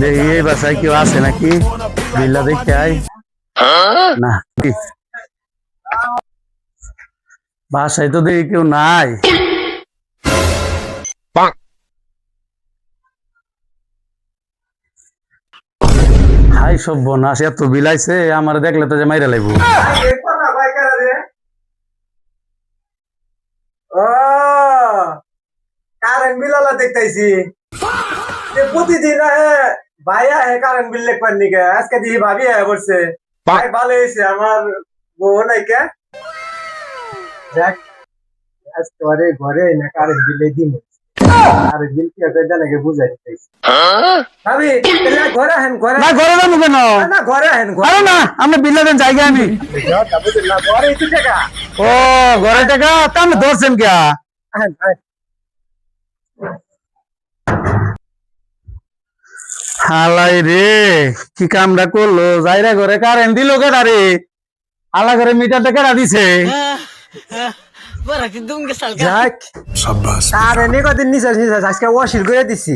দেখি এই বাসায় কেউ আছে নাকি, বিল্লা দেখতে আই না কি? বাসায় তো দেখি কেউ নাই। হাই সর্বনাশ, এত বিলাইছে, আমার দেখলে তো যে মাইরা লাগবো। ও কারেন্ট বিল আলা দেখতাইছি প্রতিদিন আহে ভাই আহে কারেন্ট বিল লেখবার নিকে আজকে দিহি ভাবি আহে বলছে ভাই ভালো হয়েছে আমার বউ নাই কে যাক আজকে ঘরে ঘরে না কারেন্ট বিল দিন কারেন্ট বিল কি আছে জানাকে বুঝাই দিতেছি ভাবি তাহলে ঘরে আহেন ঘরে না ঘরে যাবো কেন? না ঘরে আহেন ঘরে আরে না, আমরা বিল্লা দেন জায়গা আমি। না ঘরে একটু টাকা ও ঘরে টাকা তা আমি ধরছেন কে? আহেন আহেন হালাই রে, কি কামটা করলো, যাইরা ঘরে কারেন্ট দিল কেডা রে? আলা ঘরে মিটারটা কেডা দিছে? যাক কারেন্ট কদিন নিচে আজকে ওয়াশির করে দিছি